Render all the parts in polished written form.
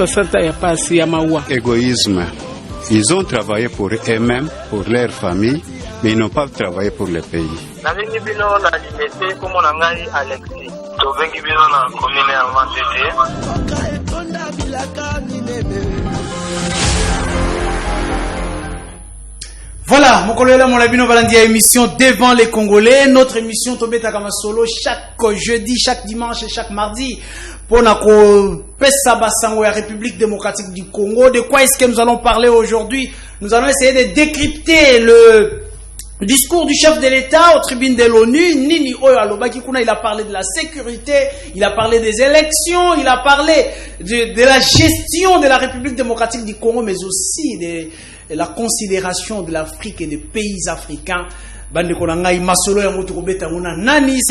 60 ya pasi ya maua. Égoïsme. Ils ont travaillé pour eux-mêmes, pour leur famille, mais ils n'ont pas travaillé pour le pays. Voilà, mon collègue, mon labino balandia émission devant les Congolais. Notre émission tombée à Kamasolo chaque jeudi, chaque dimanche et chaque mardi. Pour la République démocratique du Congo. De quoi est-ce que nous allons parler aujourd'hui? Nous allons essayer de décrypter le discours du chef de l'État aux tribunes de l'ONU. Nini Oyo Alobaki Kuna, il a parlé de la sécurité, il a parlé des élections, il a parlé de la gestion de la République démocratique du Congo, mais aussi de la considération de l'Afrique et des pays africains. C'est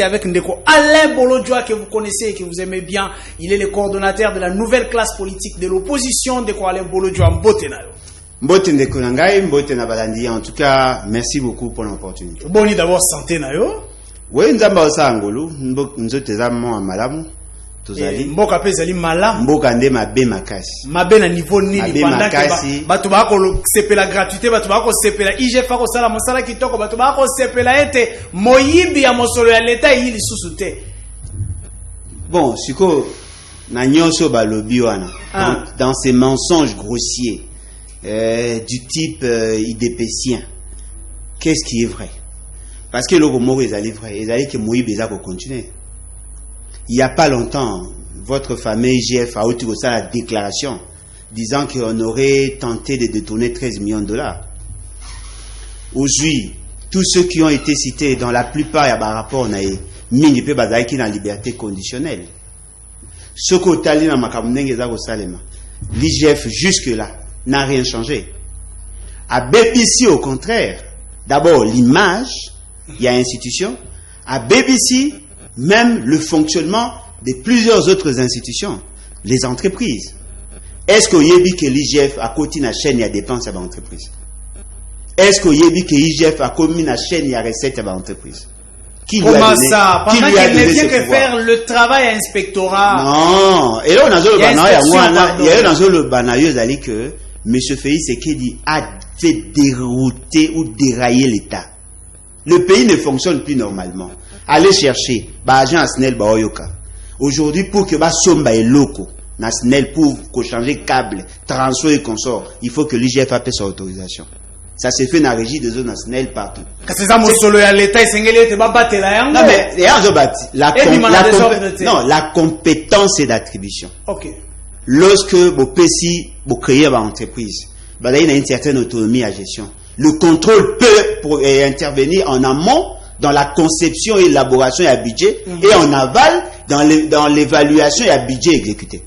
avec Ndeko Alain Bolodjoa que vous connaissez et que vous aimez bien. Il est le coordonnateur de la nouvelle classe politique de l'opposition. Ndeko Alain Bolodjoa, Mbotenayo. Mbote Ndeko Nangai, Mbote Nabalandi. En tout cas, merci beaucoup pour l'opportunité. Boni d'abord santé nayo. Oui, Nzamba Osangolo, Nzote Zamo Malamu. Mboka pe zali malamu. Mboka nde mabe makasi. Mabe na niveau nini pendant que bato ba ko sepela gratuité, bato ba ko sepela IGF ko sala mosala kitoko, bato ba ko sepela ete moyibi ya mosolo ya leta yili susute. Bon, siko na nyonso balobi wana dans ces mensonges grossiers du type idépécien. Qu'est-ce qui est vrai? Parce que le mot est vrai, ils allaient que moyibi za ko continuer. Il n'y a pas longtemps, votre fameux IGF a autorisé la déclaration disant qu'on aurait tenté de détourner 13 millions de dollars. Aujourd'hui, tous ceux qui ont été cités, dans la plupart, il y a un rapport, on a mis dans la liberté conditionnelle. Ce l'IGF jusque-là n'a rien changé. À BBC, au contraire, d'abord l'image, il y a institution. À BBC, même le fonctionnement de plusieurs autres institutions, les entreprises. Est-ce qu'il y a que l'IGF a côté la chaîne, il y a dépenses à l'entreprise? Est-ce qu'il y a que l'IGF a commis la chaîne, il y a recette à l'entreprise? Comment ça? Pendant qu'il ne vient que faire le travail inspectorat. Non. Et là, on a le banaïeux, que M. Félix Sekedi a fait dérouter ou dérailler l'État. Le pays ne fonctionne plus normalement. Allez chercher, agent Asnel Baoyoka. Aujourd'hui, pour que Somba est loco, Nasnel pour changer câble, transfert et consort, il faut que l'IGF ait sa autorisation. Ça se fait dans la régie des zones Nasnel partout. Non, mais la compétence est d'attribution. Ok. Lorsque vous créez une entreprise, il y a une certaine autonomie à gestion. Le contrôle peut intervenir en amont dans la conception et l'élaboration et le budget, et en aval dans l'évaluation et le budget exécuté.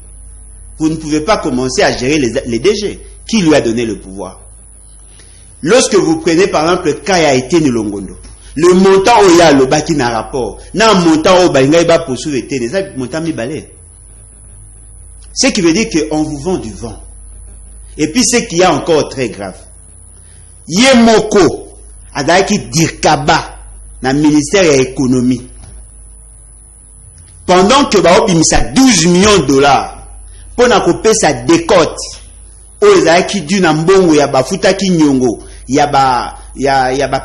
Vous ne pouvez pas commencer à gérer les DG. Qui lui a donné le pouvoir? Lorsque vous prenez par exemple le cas a été Nilongondo, le montant où il y a le baki n'a rapport, n'a montant où il y a poursuivre été des montant mi balai. Ce qui veut dire qu'on vous vend du vent. Et puis ce qui est encore très grave, Yemoko Adaki Dirkaba dans le ministère de l'économie. Pendant que Baobimisa 12 millions de dollars pour n'accoper sa décote, aux Aaki du Nambongo, ya bafuta ki nyongo, ya ba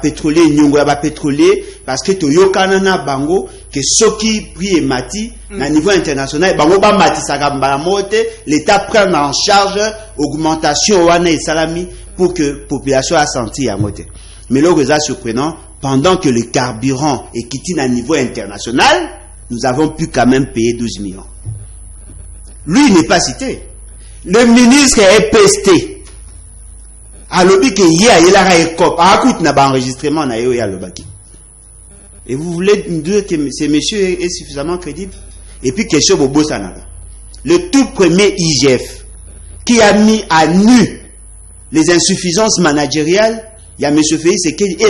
pétrolier nyongo, ya ba pétrolier, parce que Toyokanana Bango, que Soki prix et mati, na niveau international, Bango ba mati sagamba mote, l'État prend en charge augmentation wane et salami pour que la population a senti à mote. Mais le résultat surprenant, pendant que le carburant est quitté à niveau international, nous avons pu quand même payer 12 millions. Lui, il n'est pas cité. Le ministre est pesté. À l'objet que il a un enregistrement. Et vous voulez dire que ce monsieur est suffisamment crédible? Et puis, question Bobo Sanara. Le tout premier IGF qui a mis à nu les insuffisances managériales, il y a M. Félix Sekedi et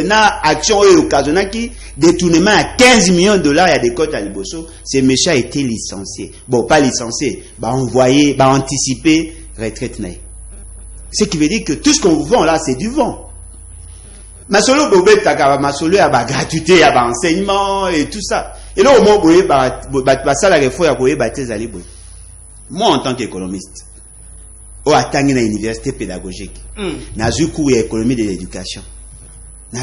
la action occasionnelle qui détournement à 15 millions de dollars, il y a des cotes à Liboso. Ce monsieur a été licencié. Bon, pas licencié, envoyé, anticipé, retraite. Ce qui veut dire que tout ce qu'on vous vend là, c'est du vent. Masolo Bobé Takaba, Masolo, il y a gratuité, il y a enseignement et tout ça. Et là, au moins, ça la réforme, il y a baptême à Liboso. Moi, en tant qu'économiste, au atteint une université pédagogique, j'ai cours d'économie de l'éducation.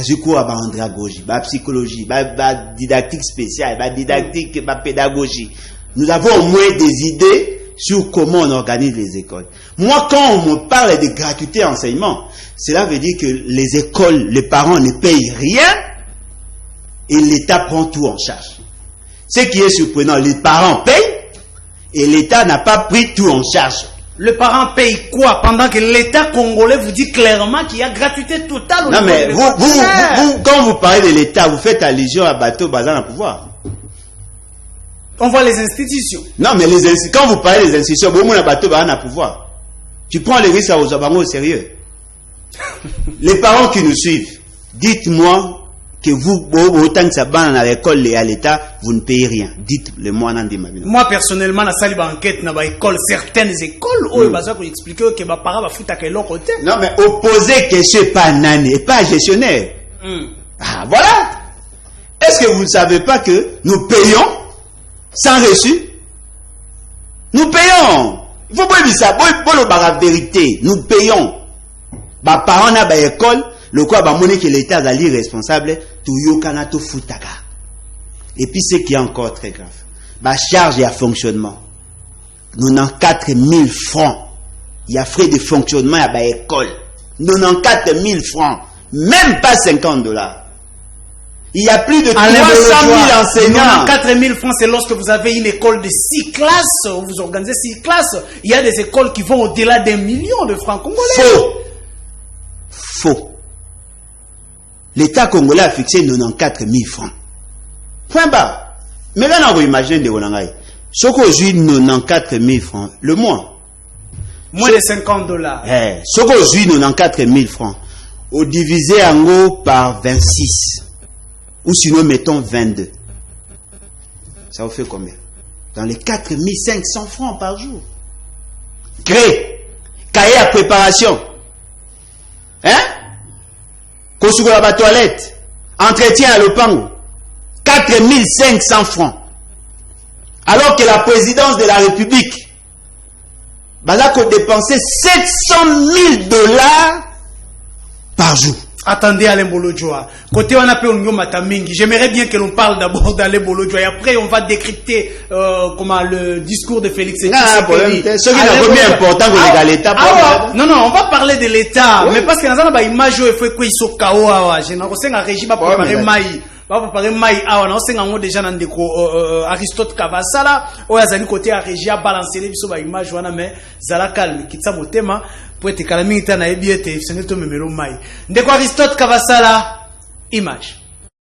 J'ai cours d'andragogie, de psychologie, de didactique spéciale, de didactique, de pédagogie. Nous avons au moins des idées sur comment on organise les écoles. Moi, quand on me parle de gratuité enseignement, cela veut dire que les écoles, les parents ne payent rien et l'État prend tout en charge. Ce qui est surprenant, les parents payent et l'État n'a pas pris tout en charge. Le parent paye quoi pendant que l'État congolais vous dit clairement qu'il y a gratuité totale au non, niveau mais de vous, quand vous parlez de l'État, vous faites allusion à Bateau Bazan à pouvoir. On voit les institutions. Non, mais quand vous parlez des institutions, vous avez Bateau Bazan à pouvoir. Tu prends les risques aux Abango au sérieux. Les parents qui nous suivent, dites-moi que vous, autant que ça banne à l'école et à l'État, vous ne payez rien. Dites-le-moi. Moi, personnellement, dans la enquête, dans l'école, certaines écoles, où ils ont expliqué que mes parents vont foutre à l'autre côté. Non, mais opposé que ce n'est pas nani et pas gestionnaire. Ah, voilà. Est-ce que vous ne savez pas que nous payons sans reçu? Nous payons. Il faut pas dire ça. La vérité. Nous payons. Les parents dans l'école, le quoi va montrer que l'État est irresponsable, tout yokanato futaka. Et puis ce qui est encore très grave, la charge et à fonctionnement. Nous avons 4 000 francs. Il y a frais de fonctionnement à l'école. Nous avons 4 000 francs. Même pas $50. Il y a plus de 300 000 enseignants. 4 000 francs, c'est lorsque vous avez une école de 6 classes, vous organisez 6 classes. Il y a des écoles qui vont au-delà d'1 million de francs congolais. Faux. L'État congolais a fixé 94 000 francs. Point barre. Mais là, on va imaginer de Wolangay. Ce qu'on joue 94 000 francs le mois. Moins de $50. Ce qu'on joue 94 000 francs. Au divisé en gros par 26. Ou sinon, mettons 22. Ça vous fait combien? Dans les 4 500 francs par jour. Gré. Cahier à préparation. Hein? Kosugo la toilette. Entretien à l'opango. 4 500 francs. Alors que la présidence de la République va dépenser $700 000 par jour. Attendez Alain Bolodjoa. Côté on appelle Onyo Matamingi. J'aimerais bien que l'on parle d'abord d'Alain Bolodjoa et après on va décrypter comment le discours de Félix Tshisekedi. Ce qui est le important que l'État. Non, on va parler de l'État. Oui. Mais parce que dans la image où il faut qu'il soit KO, je n'ai pas régime pour préparer Maï. Va préparer Maï. On a déjà Aristote Kavasala. On a côté à Régia balancer les biso image wana mais zala calme kitsa motema pour être calme ita na ebiete ce n'est to memelo Maï. Ndeko Aristote Kavasala image.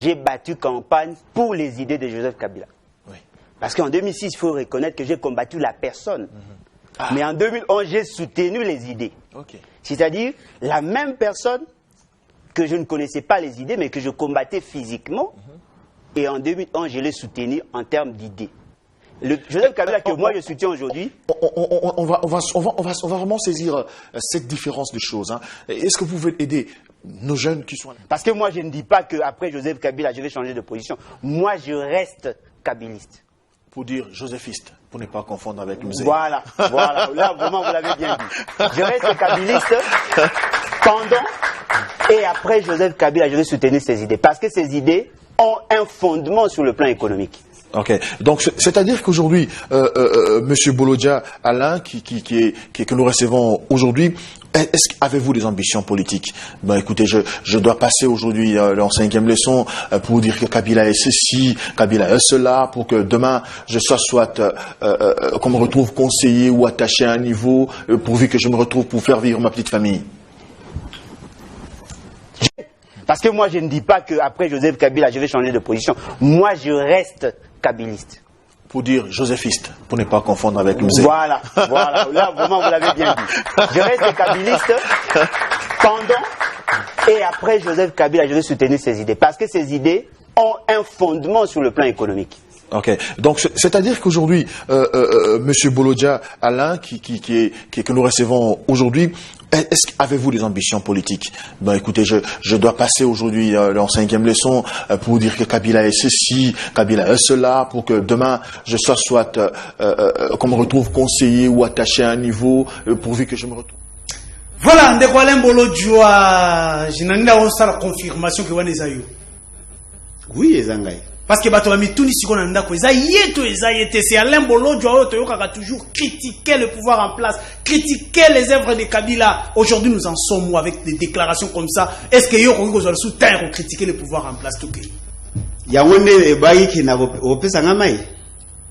J'ai battu campagne pour les idées de Joseph Kabila. Oui. Parce qu'en 2006, il faut reconnaître que j'ai combattu la personne. Mais en 2011, j'ai soutenu les idées. Okay. C'est-à-dire la même personne que je ne connaissais pas les idées, mais que je combattais physiquement. Et en 2011, je l'ai soutenu en termes d'idées. Le Joseph Kabila que moi je soutiens aujourd'hui. On va vraiment saisir cette différence de choses. Hein. Est-ce que vous pouvez aider nos jeunes qui sont... Parce que moi je ne dis pas qu'après Joseph Kabila je vais changer de position. Moi je reste kabiliste. Pour dire joséphiste, pour ne pas confondre avec musée. Voilà. Là vraiment vous l'avez bien dit. Je reste kabiliste pendant et après Joseph Kabila je vais soutenir ces idées. Parce que ces idées ont un fondement sur le plan économique. Ok, donc c'est-à-dire qu'aujourd'hui, Monsieur Bolodjoa Alain, que nous recevons aujourd'hui, avez-vous des ambitions politiques? Ben écoutez, je dois passer aujourd'hui en 5e leçon pour dire que Kabila est ceci, Kabila est cela, pour que demain je sois qu'on me retrouve conseiller ou attaché à un niveau, pourvu que je me retrouve pour faire vivre ma petite famille. Parce que moi je ne dis pas qu'après Joseph Kabila je vais changer de position. Moi je reste kabiliste. Pour dire joséphiste, pour ne pas confondre avec musée. Voilà. Là vraiment vous l'avez bien dit. Je reste kabiliste pendant et après Joseph Kabila je vais soutenir ces idées. Parce que ces idées ont un fondement sur le plan économique. Ok. Donc, c'est-à-dire qu'aujourd'hui, Monsieur Bolodja Alain, que nous recevons aujourd'hui, est-ce qu'avez-vous des ambitions politiques? Ben, écoutez, je dois passer aujourd'hui en 5e leçon pour dire que Kabila est ceci, Kabila est cela, pour que demain je sois qu'on me retrouve conseiller ou attaché à un niveau, pourvu que je me retrouve. Voilà, ndeko Alain Bolodja, je n'ai pas la confirmation que vous avez. Oui, Ezangai. Parce que bato mituni siko na ndako eza yeto c'est Alain Bolodja oyo toyokaka toujours critiquer le pouvoir en place, critiquer les œuvres de Kabila. Aujourd'hui nous en sommes où avec des déclarations comme ça? Est-ce que yo ko zo sous terre pour critiquer le pouvoir en place tout que? Yangonde ebayi ki na opesa ngamai.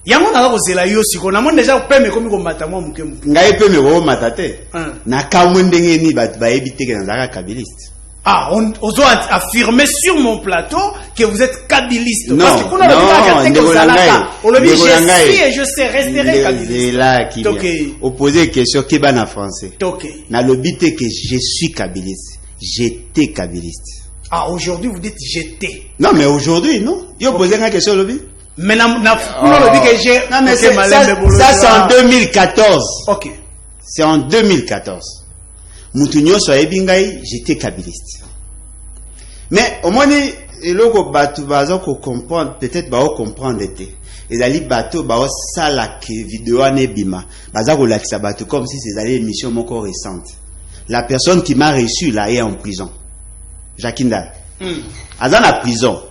Yango na ko zela yo siko na monde déjà peme komi ko mata mo muke muke. Ngai peme ko mata te. Na kamwe ndenge ni bat ba ebite ke na zaka kabiliste. Ah, on doit affirmer sur mon plateau que vous êtes kabiliste. Non, parce que on a le je suis et je sais rester kabiliste. C'est là qui opposer question qui ban en français. Na lobité que je suis kabiliste. J'étais kabiliste. Ah, aujourd'hui vous dites j'étais. Non, mais aujourd'hui, non. Yo posez une question lobby. Mais non que j'ai. Non, mais ça c'est en 2014. OK. C'est en 2014. Moutounio soit ebingai, j'étais kabiliste. Mais au moins eloko batu bazo ko comprendre peut-être ba comprendre été. Ezali bato ba sala ke vidéo anebima. Baza ko lakisa bato comme si c'est allé émission moko récente. La personne qui m'a reçu là est en prison. Jakinda. Azana prison.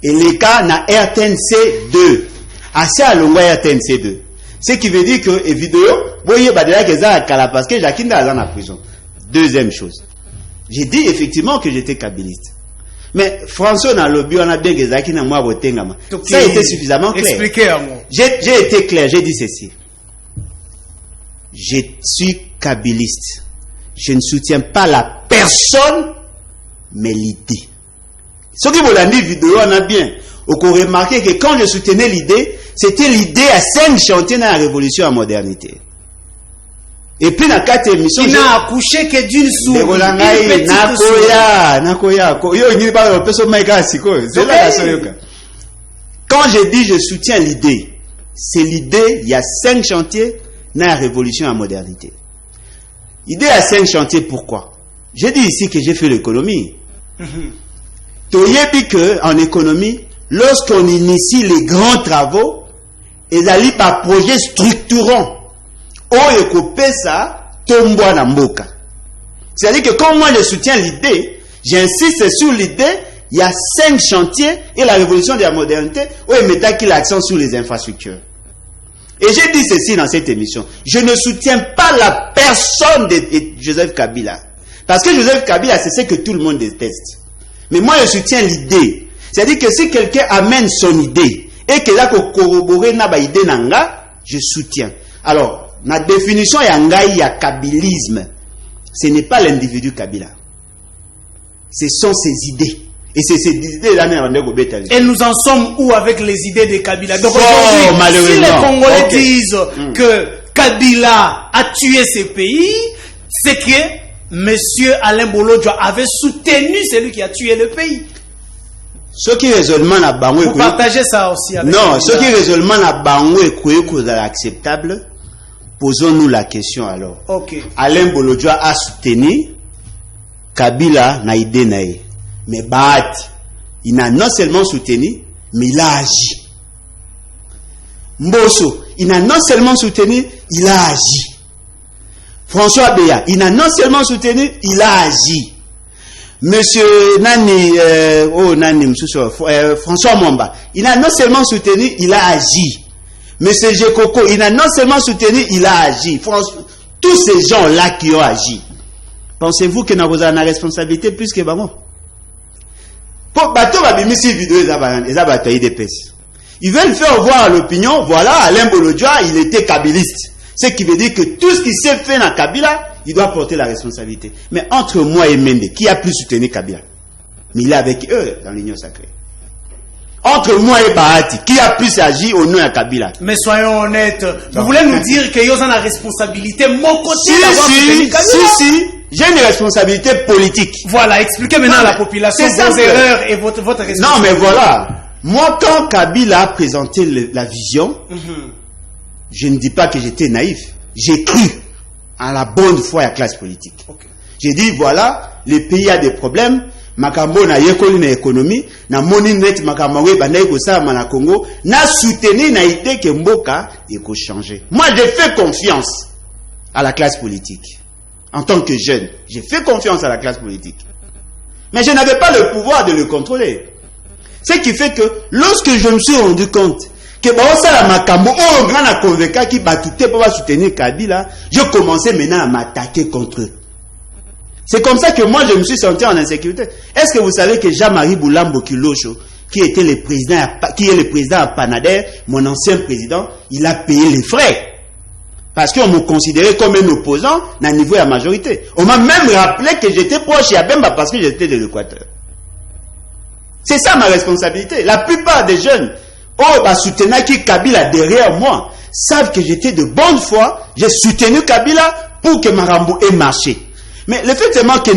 Et les cas na RTNC 2. Assez à longue RTNC 2. Ce qui veut dire que et vidéo, voyez badela que ça kala parce que Jakinda azana prison. Deuxième chose, j'ai dit effectivement que j'étais kabiliste. Mais François n'a lobby, on a bien que Zaki n'a moi voté. Ça a été suffisamment clair. Expliquez à moi. J'ai été clair, j'ai dit ceci. Je suis kabiliste. Je ne soutiens pas la personne, mais l'idée. Ce qui vous l'a dit vidéo, on a bien. On a remarqué que quand je soutenais l'idée, c'était l'idée à 5 chantiers dans la révolution en modernité. Et puis, dans 4 émissions, il n'a accouché que d'une souris. Quand je dis je soutiens l'idée, c'est l'idée, il y a 5 chantiers dans la révolution en modernité. Idée à 5 chantiers, pourquoi? J'ai dit ici que j'ai fait l'économie. Toyebi que, en économie, lorsqu'on initie les grands travaux, ils allaient par projet structurant. C'est-à-dire que quand moi je soutiens l'idée, j'insiste sur l'idée, il y a 5 chantiers et la révolution de la modernité où il met l'accent sur les infrastructures. Et j'ai dit ceci dans cette émission, je ne soutiens pas la personne de Joseph Kabila. Parce que Joseph Kabila, c'est ce que tout le monde déteste. Mais moi je soutiens l'idée. C'est-à-dire que si quelqu'un amène son idée et qu'il a corroboré na ba idée nanga, je soutiens. Alors, la définition il y a kabilisme. Ce n'est pas l'individu Kabila. Ce sont ses idées. Et c'est ces idées-là. Et nous en sommes où avec les idées de Kabila? Donc aujourd'hui, si les Congolais disent que Kabila a tué ces pays, c'est que M. Alain Bolodja avait soutenu celui qui a tué le pays. Ce qui raisonnement à Bangou, vous partagez ça aussi avec non, ce qui raisonnement à Bangou est acceptable. Posons-nous la question alors. Okay. Alain Bolodja a soutenu Kabila na idée nae. Mais Bahati, il n'a non seulement soutenu, mais il a agi. Mbosso, il n'a non seulement soutenu, il a agi. François Beya, il n'a non seulement soutenu, il a agi. Monsieur Nani, François Mwamba, il n'a non seulement soutenu, il a agi. Monsieur Jekoko, il n'a non seulement soutenu, il a agi. Tous ces gens-là qui ont agi, pensez-vous que nous avons une responsabilité plus que Bamo? Pour bateau, ils veulent faire voir à l'opinion, voilà, Alain Bolodja, il était kabiliste. Ce qui veut dire que tout ce qui s'est fait dans Kabila, il doit porter la responsabilité. Mais entre moi et Mende, qui a plus soutenu Kabila? Mais il est avec eux dans l'union sacrée. Entre moi et Bahati, qui a plus agi au nom de Kabila? Mais soyons honnêtes, vous voulez nous dire que vous avez la responsabilité, mon côté, d'avoir soutenu Kabila? Si, j'ai une responsabilité politique. Voilà, expliquez maintenant à la population vos erreurs et votre responsabilité. Non, mais voilà. Moi, quand Kabila a présenté la vision, je ne dis pas que j'étais naïf. J'ai cru en la bonne foi à la classe politique. Okay. J'ai dit, voilà, le pays a des problèmes. Makambo na yekoli na économie, na moni net makambo bandai ko sa na Congo, na soutenir na idée que mboka eko changer. Moi, j'ai fait confiance à la classe politique. En tant que jeune, j'ai fait confiance à la classe politique. Mais je n'avais pas le pouvoir de le contrôler. Ce qui fait que lorsque je me suis rendu compte que la makambo oh grand a convaincu qui va quitter pour soutenir Kabila, je commençais maintenant à m'attaquer contre eux. C'est comme ça que moi je me suis senti en insécurité. Est-ce que vous savez que Jean-Marie Boulambo Kilosho, qui est le président à Panader, mon ancien président, il a payé les frais. Parce qu'on me considérait comme un opposant à un niveau de la majorité. On m'a même rappelé que j'étais proche à Bemba parce que j'étais de l'Équateur. C'est ça ma responsabilité. La plupart des jeunes, soutenir qui Kabila derrière moi, savent que j'étais de bonne foi. J'ai soutenu Kabila pour que Marambo ait marché. Mais le fait seulement que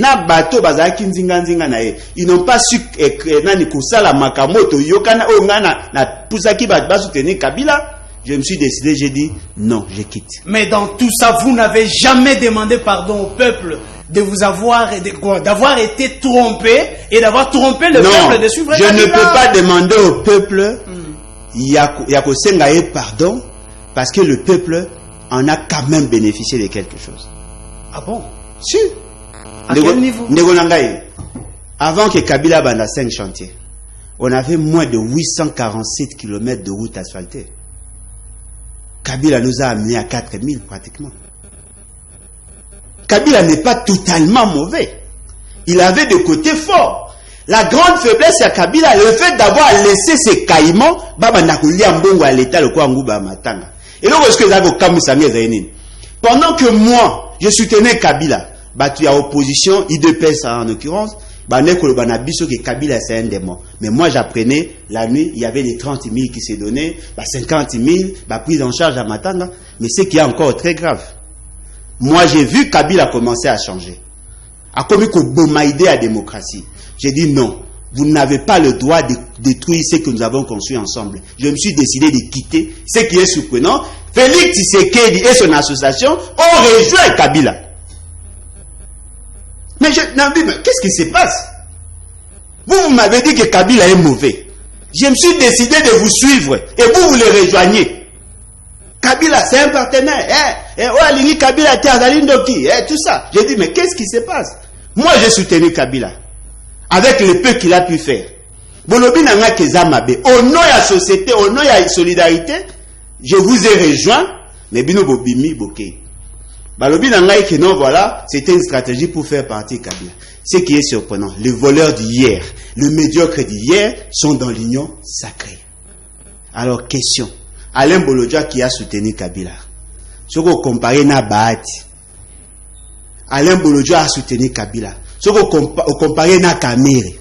na bateau bazaki nzinga ils n'ont pas su nani kusala makamoto yokana na pusaki ba soutenir Kabila. Je me suis décidé, j'ai dit non, je quitte. Mais dans tout ça, vous n'avez jamais demandé pardon au peuple de vous avoir d'avoir été trompé et d'avoir trompé le peuple de suivre Kabila. Je ne peux pas demander au peuple pardon parce que le peuple en a quand même bénéficié de quelque chose. Ah bon? Si. À quel niveau? Avant que Kabila banda 5 chantiers, on avait moins de 847 km de route asphaltée. Kabila nous a amené à 4000 pratiquement. Kabila n'est pas totalement mauvais. Il avait des côtés forts. La grande faiblesse à Kabila, le fait d'avoir laissé ses caïmans, à l'État le Kouangouba Matanga. Et donc, est-ce que vous avez pendant que moi, je soutenais Kabila, tu as opposition, IDPS en l'occurrence, que Kabila c'est un démon. Mais moi j'apprenais, la nuit, il y avait les 30 000 qui s'est donné, 50 000, prise en charge à Matanga. Mais ce qui est encore très grave, moi j'ai vu Kabila commencer à changer. A commis que à la démocratie. J'ai dit non, vous n'avez pas le droit de détruire ce que nous avons construit ensemble. Je me suis décidé de quitter. Ce qui est surprenant, Félix Tshisekedi et son association ont rejoint Kabila. Mais qu'est-ce qui se passe? Vous m'avez dit que Kabila est mauvais. Je me suis décidé de vous suivre et vous les rejoignez. Kabila, c'est un partenaire. Kabila, tout ça. J'ai dit, mais qu'est-ce qui se passe? Moi, j'ai soutenu Kabila. Avec le peu qu'il a pu faire. Au nom de la société, au nom de la solidarité, je vous ai rejoint, mais bino bobimi bokei. Balobi nangai que non, voilà, c'était une stratégie pour faire partie Kabila. Ce qui est surprenant, les voleurs d'hier, le médiocre d'hier sont dans l'union sacrée. Alors, question. Alain Bolodja qui a soutenu Kabila. Ce qu'on compare na Bahati. Alain Bolodja a soutenu Kabila. Ce qu'on compare na Kamere.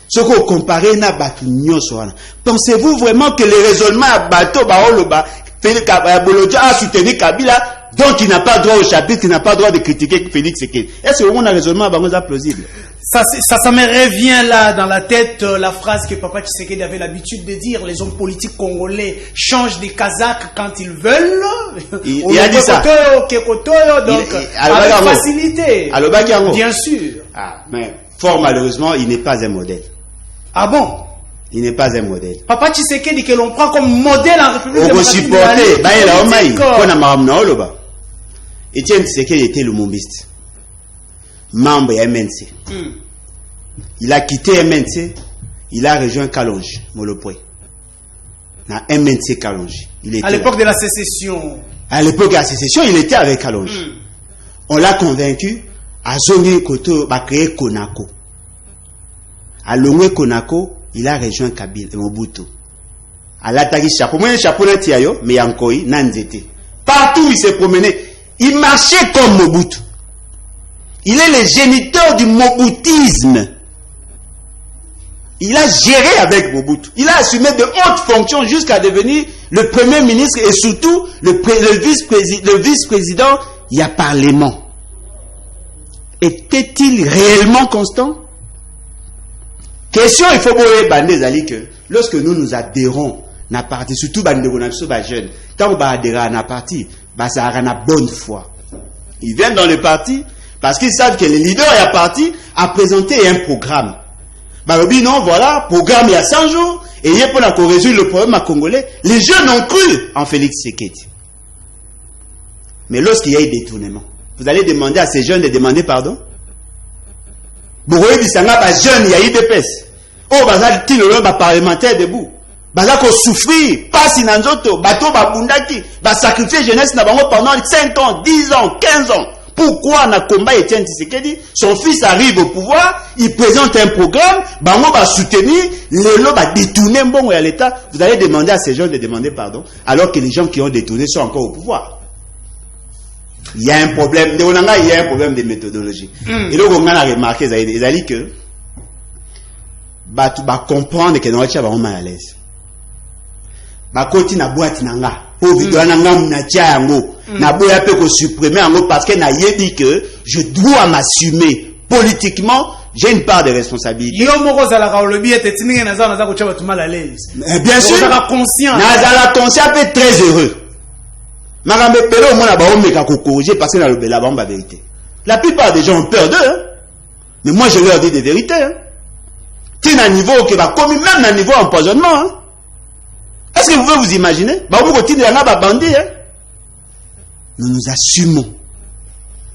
Ce qu'on compare na Batunyo Soana. Pensez-vous vraiment que les raisonnements à Bato Baoloba, Bolodja a soutenu Kabila? Donc il n'a pas droit au chapitre, il n'a pas droit de critiquer Félix Tshisekedi. Est-ce que on a un raisonnement plausible? Ça me revient là dans la tête la phrase que Papa Tshisekedi avait l'habitude de dire: les hommes politiques congolais changent des Kazakhs quand ils veulent. Il a dit ça. Donc avec facilité. Bien sûr. Ah, mais fort malheureusement, il n'est pas un modèle. Ah bon? Il n'est pas un modèle. Papa Tshisekedi que l'on prend comme modèle en République démocratique de la Etienne Tshisekedi était le mombiste, membre de MNC. Il a quitté MNC, il a rejoint Kalonji, Molopwe. Dans MNC Kalonji. À l'époque de la sécession. À l'époque de la sécession, il était avec Kalonji. On l'a convaincu à Zongi Koto, à créer Konako. À Longwe Konako, il a rejoint Kabila et Mobutu. À l'attaque chapeau. Moi, chapeau n'est tiayo, mais Yankoi, Nanzete. Partout où il s'est promené, il marchait comme Mobutu. Il est le géniteur du moboutisme. Il a géré avec Mobutu. Il a assumé de hautes fonctions jusqu'à devenir le premier ministre et surtout le vice-président. Il y a parlement. Était-il réellement constant? Question, il faut voir que lorsque nous adhérons à la partie, surtout les jeunes, quand on adhère à la partie, ça a une bonne foi. Ils viennent dans le parti parce qu'ils savent que le leader de la partie a présenté un programme. Non, voilà, programme il y a 100 jours, et il y a pour résoudre le problème à Congolais. Les jeunes ont cru en Félix Tshisekedi. Mais lorsqu'il y a eu détournement, vous allez demander à ces jeunes de demander pardon? Vous voyez, il y a jeunes, il y a eu des pèses. Oh, il y a des parlementaires debout. Baza ko souffrir, pas si nanzoto, bato babundaki, ba sacrifier jeunesse na bango pendant 5 ans, 10 ans, 15 ans. Pourquoi na combat Etienne Tshisekedi, son fils arrive au pouvoir, il présente un programme, bango va soutenir, lelo va détourner mbongo ya l'État. Vous allez demander à ces gens de demander pardon, alors que les gens qui ont détourné sont encore au pouvoir. Il y a un problème, il y a un problème de méthodologie. Et donc on a remarqué, ils ont dit que bah comprendre que nous sommes mal à l'aise. Bah côté na boîte nanga, pour vidéo nanga mnatia yango, na boya pe ko supprimer yango parce que na yedi que je dois m'assumer politiquement, j'ai une part de responsabilité. Yo moko za la kaolobi ete tininga na za ko chaba mal à l'aise. Bien sûr. Na conscient. Na za la conscient peut très heureux. Marambe pelo mona ba omeka ko corriger parce que na le la bamba vérité. La plupart des gens ont peur d'eux, hein? Mais moi je leur dis des vérités, hein. T'es à un niveau qui va commis même à un niveau empoisonnement, hein. Est-ce que vous pouvez vous imaginer? Nous nous assumons.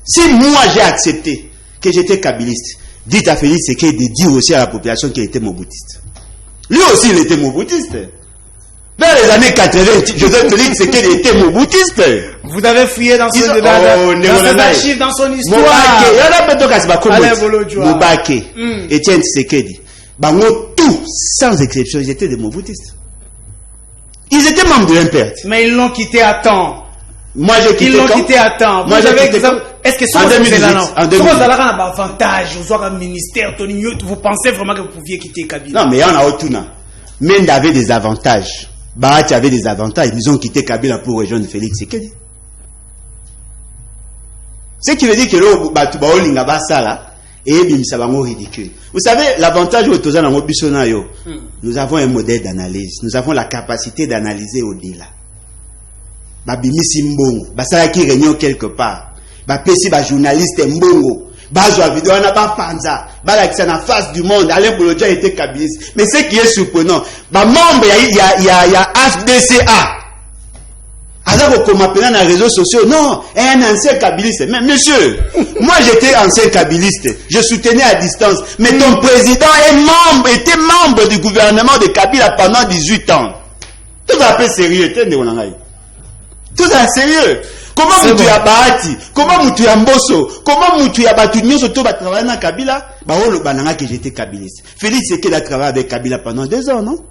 Si moi j'ai accepté que j'étais kabiliste, dites à Félix Tshisekedi de dire aussi à la population qu'il était moboutiste. Lui aussi il était moboutiste. Dans les années 80, Joseph Félix Tshisekedi était moboutiste. Vous avez fouillé dans ses archives, dans son histoire. Mobake, Etienne Tshisekedi. Bango tout, sans exception, ils étaient des mobutistes. Ils étaient membres de l'Impert. Mais ils l'ont quitté à temps. Moi j'ai quitté. Ils l'ont quitté à temps. Moi j'ai quitté. Est-ce que en 2018, vous avez un avantage, vous avez un ministère, vous pensez vraiment que vous pouviez quitter Kabila? Non, mais il y en a autre. Même avait des avantages. Bahati avait des avantages. Ils ont quitté Kabila pour rejoindre Félix Tshisekedi. Ce qui veut dire que l'eau Batubaolinga Basala et Bimsabango ridicule. Vous savez, l'avantage au Tozan en Obisonayo, nous avons un modèle d'analyse. Nous avons la capacité d'analyser au-delà. Babimisi Mbongo, Basala qui réunion quelque part. Bapesi ba journaliste Mbongo. Bazwa vidéo na ba panza. Ba qui na face du monde. Alain Bolodja était kabiliste. Mais ce qui est surprenant, ba membre il y a FDCA. Alors qu'on m'appelle dans les réseaux sociaux, non, un ancien kabiliste. Mais monsieur, moi j'étais ancien kabiliste, je soutenais à distance, mais ton président était membre du gouvernement de Kabila pendant 18 ans. Tout ça fait sérieux, tout ça sérieux. Comment tu as Bahati, comment tu as Mbosso, comment tu as Batunyo, surtout à travailler dans Kabila, bah on le bananga que j'étais kabiliste. Félix c'est qu'il a travaillé avec Kabila pendant 2 ans, non?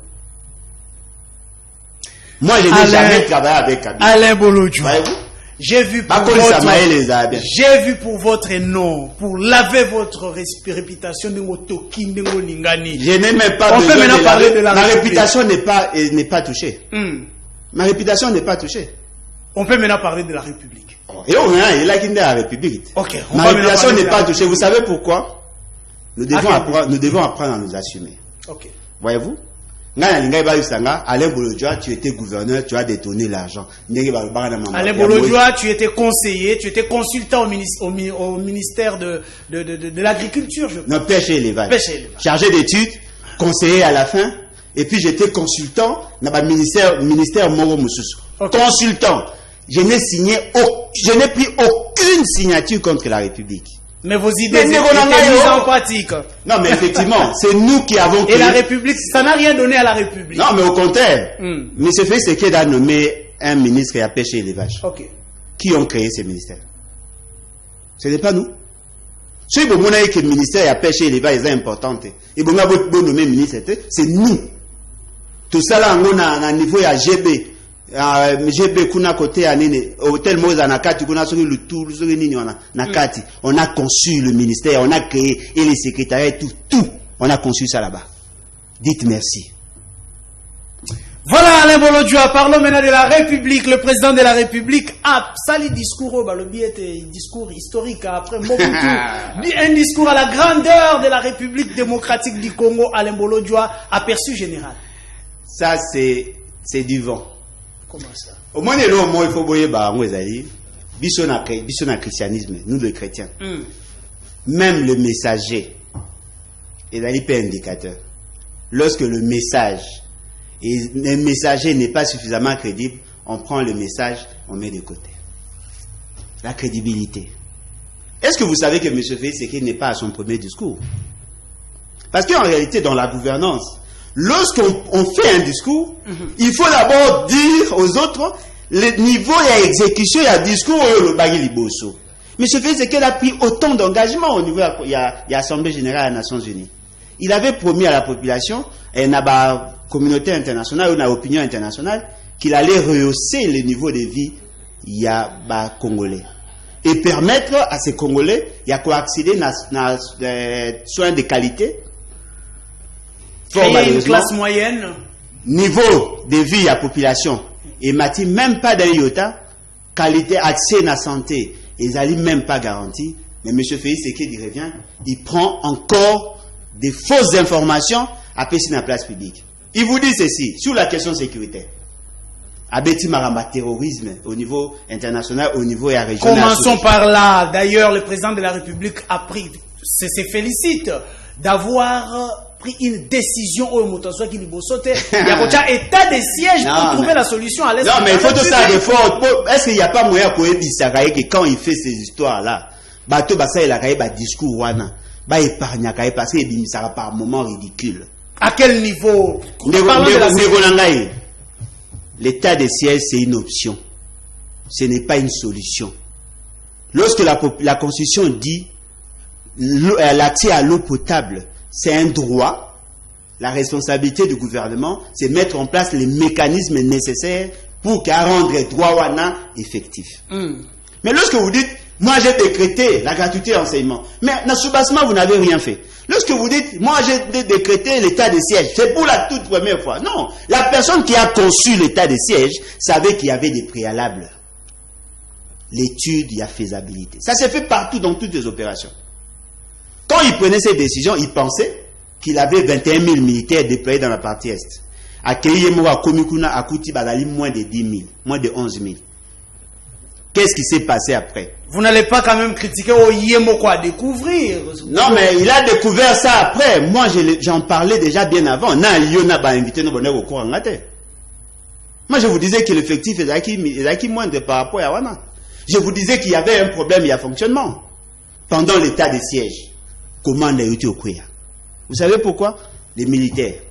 Moi, je n'ai jamais travaillé avec Kabila. Alain Bolodjo. J'ai vu pour votre nom, pour laver votre réputation de Motoki, de Molingani. Je n'ai même pas besoin de parler de la réputation n'est pas touchée. Ma réputation n'est pas touchée. On peut maintenant parler de la République. Et on est là qui est la République. Okay, ma réputation n'est pas touchée. Vous savez pourquoi? Nous devons apprendre à nous assumer. Ok. Voyez-vous? Alain Bolodjoa, tu étais gouverneur, tu as détourné l'argent. Alain Bolodjoa, tu étais conseiller, tu étais consultant au ministère de l'Agriculture. Non, pêche et élevage. Chargé d'études, conseiller à la fin, et puis j'étais consultant dans le ministère Moro Moussousou. Okay. Consultant. Je n'ai pris aucune signature contre la République. Mais vos idées étaient mises en pratique. Non, mais effectivement, c'est nous qui avons créé. Et la République, ça n'a rien donné à la République. Non, mais au contraire. M. Félix Tshisekedi a nommé un ministre qui a pêché et élevage. Ok. Qui ont créé ces ministères? Ce n'est pas nous. Si vous avez que le ministère a pêché et élevage est important, et vous avez nommé ministre, c'est nous. Tout ça là, on a un niveau à GB. GB kuna côté anine hôtel Moza Nakati kuna sur le tour sur nini Nakati on a conçu le ministère, on a créé et les secrétariats tout on a conçu ça là-bas. Dites merci. Voilà, Alain Bolodjoa, parlons maintenant de la République. Le président de la République a sali discours, le discours historique après Mobutu. Un discours à la grandeur de la République démocratique du Congo. Alain Bolodjoa, aperçu général. Ça, c'est du vent. Comment ça? Au moins, il faut boyer biso na christianisme, nous les chrétiens. Même le messager, il a pas indicateur. Lorsque le message et le messager n'est pas suffisamment crédible, on prend le message, on met de côté. La crédibilité. Est-ce que vous savez que M. Félix Tshisekedi n'est pas à son premier discours? Parce qu'en réalité, dans la gouvernance, lorsqu'on fait un discours, il faut d'abord dire aux autres le niveau et l'exécution et le discours le bagui liboso. M. Félix Tshisekedi a pris autant d'engagement au niveau il y a l'Assemblée générale des Nations Unies. Il avait promis à la population et à la communauté internationale ou à l'opinion internationale qu'il allait rehausser le niveau de vie Congolais et permettre à ces Congolais d'accéder à des soins de qualité, une classe moyenne, niveau de vie à la population et même pas d'ayota qualité accès à la santé, ils n'allaient même pas garanti. Mais M. Félix Tshisekedi revient, il prend encore des fausses informations à passer dans la place publique. Il vous dit ceci, sur la question sécuritaire. Abeti Maramba terrorisme au niveau international, au niveau régional. Commençons par là. D'ailleurs, le président de la République se félicite d'avoir pris une décision au Motoso qui il y a état de siège pour trouver la solution à l'est. Non, mais il faut tout ça de est-ce qu'il n'y a pas moyen pour Ebisaraï que quand il fait ces histoires-là, Bato Bassa il a un discours wana. Parce que ça va par moment ridicule. À quel niveau? L'état de siège, c'est une option. Ce n'est pas une solution. Lorsque la Constitution dit l'accès à l'eau potable, c'est un droit, la responsabilité du gouvernement, c'est mettre en place les mécanismes nécessaires pour rendre le droit wana effectif. Mais lorsque vous dites moi j'ai décrété la gratuité d'enseignement, mais dans ce soubassement vous n'avez rien fait. Lorsque vous dites moi j'ai décrété l'état de siège, c'est pour la toute première fois. Non, la personne qui a conçu l'état de siège savait qu'il y avait des préalables. L'étude, il y a faisabilité. Ça s'est fait partout dans toutes les opérations. Quand il prenait ces décisions, il pensait qu'il avait 21 000 militaires déployés dans la partie Est. À Keyemo, à Komikuna, à Kouti, Badali, moins de 10 000, moins de 11 000. Qu'est-ce qui s'est passé après? Vous n'allez pas quand même critiquer au Yemo quoi découvrir? Non, mais il a découvert ça après. Moi, j'en parlais déjà bien avant. Non, Lyona va inviter nos bonheurs au cours en gâté. Moi, je vous disais que l'effectif est acquis moindre par rapport à Wana. Je vous disais qu'il y avait un problème, il y a fonctionnement. Pendant l'état de siège, comment on a été au Kouya? Vous savez pourquoi? Les militaires.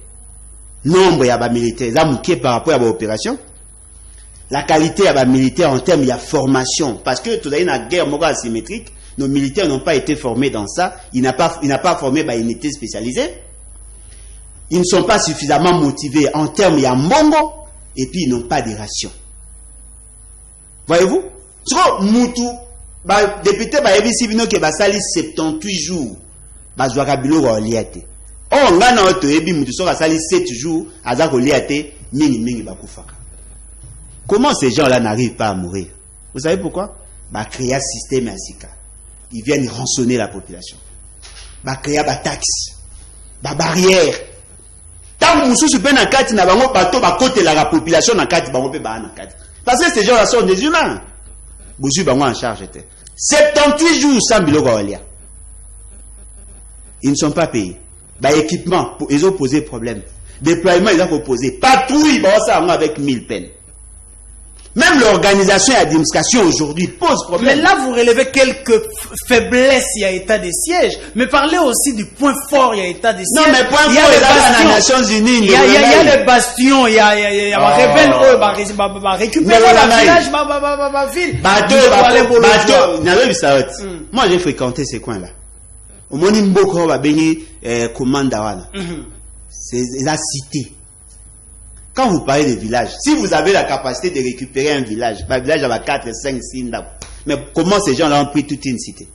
Nombre, il y a des militaires. Ils ont manqué par rapport à l'opération. La qualité à militaire en termes de formation, parce que tout à l'heure, la guerre morale asymétrique, nos militaires n'ont pas été formés dans ça, il n'a pas formé une unité spécialisée, ils ne sont pas suffisamment motivés en termes de mbongo, et puis ils n'ont pas de rations. Voyez-vous? Moutou, député, il y a 78 jours, on a un 7 jours, comment ces gens-là n'arrivent pas à mourir? Vous savez pourquoi? Créer un système asika. Ils viennent rançonner la population. Créer des taxes, des barrières. Tant que vous avez un cas, vous avez côté la population dans cas, parce que ces gens-là sont des humains. Vous avez en charge. 78 jours sans bilan. Ils ne sont pas payés. Équipement, ils ont posé problème. Déploiement, ils ont posé. Patrouille, avec 1000 peines. Même l'organisation et l'administration aujourd'hui pose problème. Mais là, vous relevez quelques faiblesses, il y a état de siège. Mais parlez aussi du point fort, il y a état de siège. Non, mais point fort, il y a les Nations Unies. Il y a les bastions, il y a rebelles, récupérer la village, ville. Moi, j'ai fréquenté ces coins-là. Au moins, il y a commande. C'est la cité. Quand vous parlez de village, si vous avez la capacité de récupérer un village a 4, 5, 6, mais comment ces gens-là ont pris toute une cité?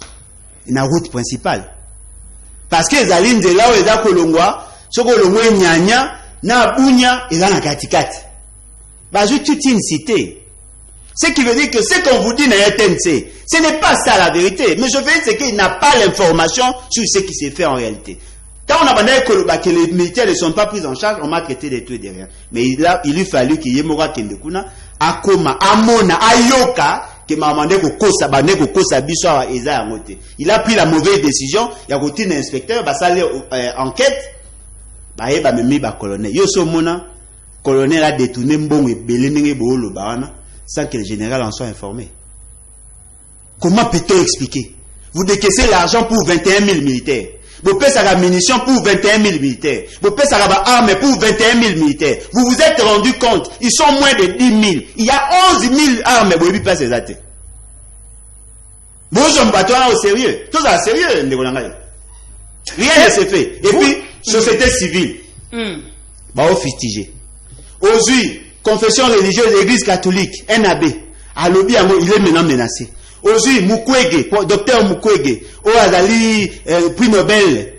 Une route principale. Parce que les Alindes là où ils ont Kolongwa, ce Kolongwa Nyanya, na Bunya, ils ont la Katikati. Bazoui toute une cité. Ce qui veut dire que ce qu'on vous dit dans RTNC, ce n'est pas ça la vérité. Mais je veux dire, c'est qu'il n'a pas l'information sur ce qui s'est fait en réalité. Quand on a demandé que les militaires ne sont pas pris en charge, on m'a traité de tout et de rien. Mais il lui fallu qu'il y ait Mora Kendekuna, Akoma, Amona, Ayoka, que m'a demandé que Kosa Bissau Eza Amote. Il a pris la mauvaise décision, il a roté un inspecteur, bah ça enquête, bah il va me mettre colonel. Yoso Mona, colonel a détourné Mbong et Belenenge Boolo Bahana, sans que le général en soit informé. Comment peut-on expliquer? Vous décaissez l'argent pour 21 000 militaires. Vous payez la munition pour 21 000 militaires. Vous payez la arme pour 21 000 militaires. Vous vous êtes rendu compte, ils sont moins de 10 000. Il y a 11 000 armes, vous ne pas ces athées. Vous ne pas au sérieux. Tout ça sérieux, rien ne s'est fait. Et puis, société civile. Bah, fustigé. Aujourd'hui, confession religieuse, l'église catholique, NAB, à lobby, il est maintenant menacé. Aujourd'hui, Mukwege, docteur Mukwege, Azali, prix Nobel,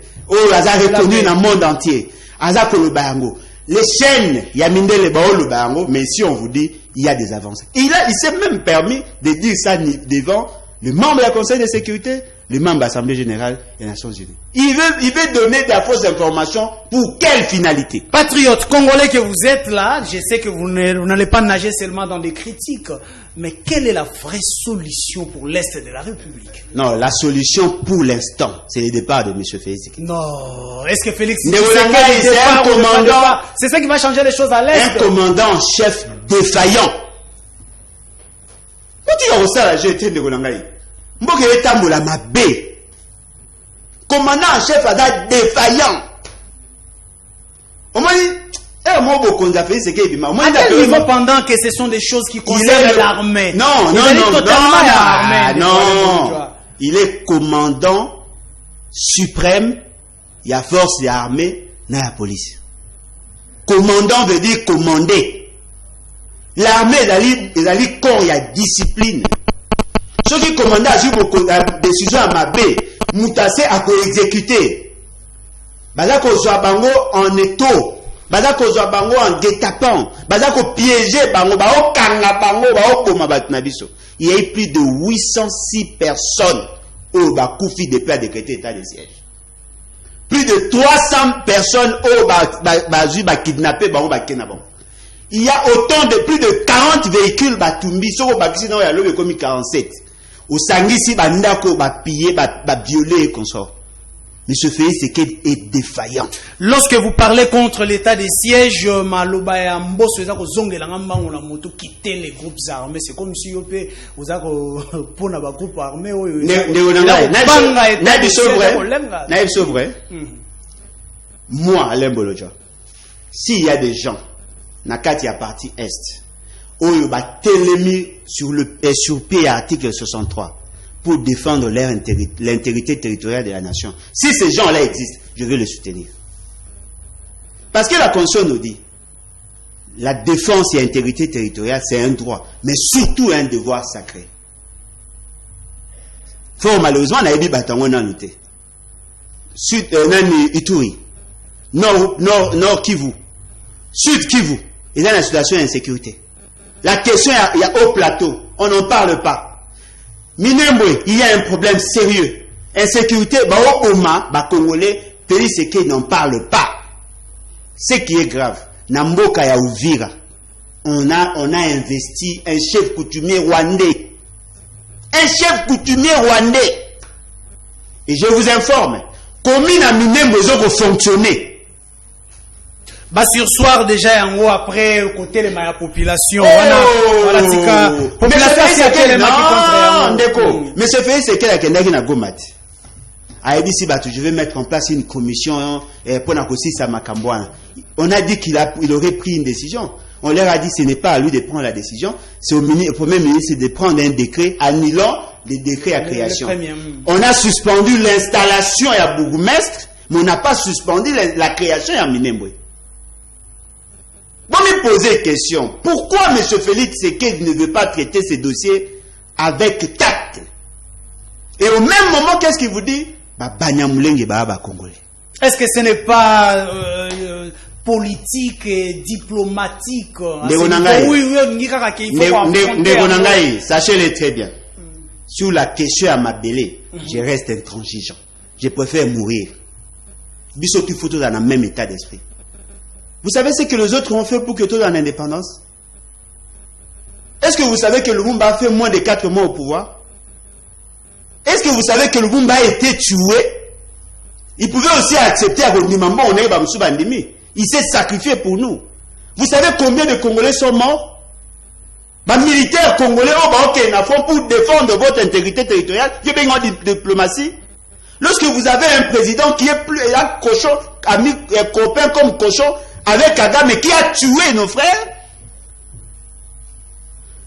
Aza reconnu dans le monde entier, Aza Kolobango. Les chaînes, il y a Mindele Baolobango, mais si on vous dit, il y a des avancées. Il s'est même permis de dire ça devant le membre du Conseil de sécurité, le membre de l'Assemblée générale des Nations Unies. Il veut donner de la fausse information pour quelle finalité? Patriotes congolais que vous êtes là, je sais que vous n'allez pas nager seulement dans des critiques, mais quelle est la vraie solution pour l'Est de la République? Non, la solution pour l'instant, c'est le départ de M. Félix. Non, est-ce que Félix c'est un commandant, c'est ça qui va changer les choses à l'Est? Un commandant en chef défaillant. Commandant en chef a défaillant. À quel niveau pendant que ce sont des choses qui concernent l'armée? Non. Il est commandant suprême. Il y a force et armée, il y a la police. Commandant veut dire commander. L'armée, il y a corps, il y a discipline. Ceux qui commandent la décision à Mabé, Moutassé a exécuté. Bazako Zouabango en étau. Bazako Zouabango en guet-apens. Bazako piégé Bango. Bao Kanga Bango. Bao Koma Batnabiso. Il y a eu plus de 806 personnes au Bakoufi depuis à décréter état de siège. Plus de 300 personnes au Bazu kidnappé Bango Bakenabon. Il y a autant de plus de 40 véhicules Batumbi. Soko Bakisi non ya lobe comme 47. Au Sangisi Bandako pillé, violé et consort. M. Félix Tshisekedi est défaillant. Lorsque vous parlez contre l'état des sièges, Maloba et Amboso, on a moto quitter les groupes armés. C'est comme si vous avez pour les groupes armés. Moi, Alain Bolodja, s'il y a des gens, Nakati à partie Est, où il va télémi sur pied à l'article 63 pour défendre l'intégrité territoriale de la nation. Si ces gens-là existent, je vais les soutenir. Parce que la Constitution nous dit, la défense et l'intégrité territoriale, c'est un droit, mais surtout un devoir sacré. Fort malheureusement, on a dit Batango n'a noté. Sud, Ituri, Nord Kivu, Sud Kivu, il y a une situation d'insécurité. La question, il y a haut plateau, on n'en parle pas. Minembwe, il y a un problème sérieux. Insécurité, Congolais, Félix Tshisekedi n'en parle pas. Ce qui est grave, Namboka ya Uvira, on a investi un chef coutumier rwandais. Un chef coutumier rwandais. Et je vous informe, commune à Minembwe, ils ont fonctionné. Sur soir déjà en haut après côté de ma population. Mais ce fait c'est qu'elle a quelqu'un qui gomat. A dit si je vais mettre en place une commission pour n'accosser ça Makambouane. On a dit qu'il aurait pris une décision. On leur a dit ce n'est pas à lui de prendre la décision, c'est au Premier ministre de prendre un décret annulant les décrets à création. On a suspendu l'installation à bourgmestre, mais on n'a pas suspendu la création à Minembwe. Vous me posez une question. Pourquoi M. Félix Tshisekedi ne veut pas traiter ces dossiers avec tact? Et au même moment, qu'est-ce qu'il vous dit? Congolais. Est-ce que ce n'est pas politique et diplomatique. Sachez-le très bien. Sur la question à Mabélé, je reste intransigeant. Je préfère mourir. Bissot qui faut tous dans le même état d'esprit. Vous savez ce que les autres ont fait pour que tout dans l'indépendance? Est-ce que vous savez que Lumumba a fait moins de 4 mois au pouvoir? Est-ce que vous savez que Lumumba a été tué? Il pouvait aussi accepter à Nimamba, on est Bandimi. Il s'est sacrifié pour nous. Vous savez combien de Congolais sont morts? Les militaires congolais pour défendre votre intégrité territoriale, il y a une diplomatie. Lorsque vous avez un président qui est plus un cochon, ami, un copain comme cochon, avec Kagame qui a tué nos frères,